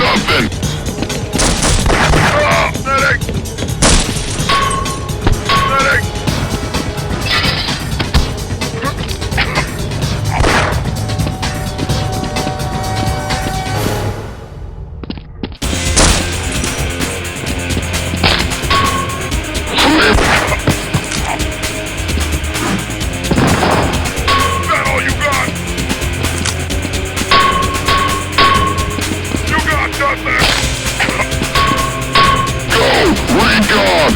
nothing! Ah, medic! Medic! God!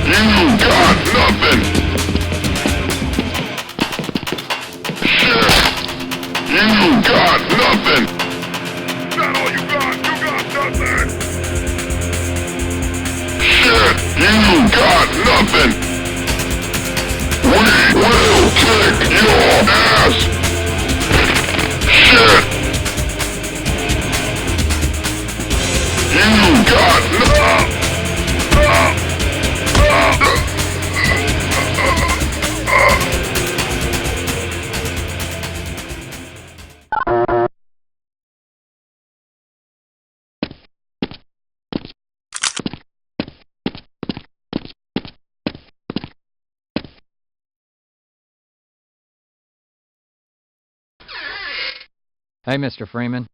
You got nothing! Shit! You got nothing! Not all you got! You got nothing! Shit! You got nothing! We will kick your ass! Shit! You got no! Hey, Mr. Freeman.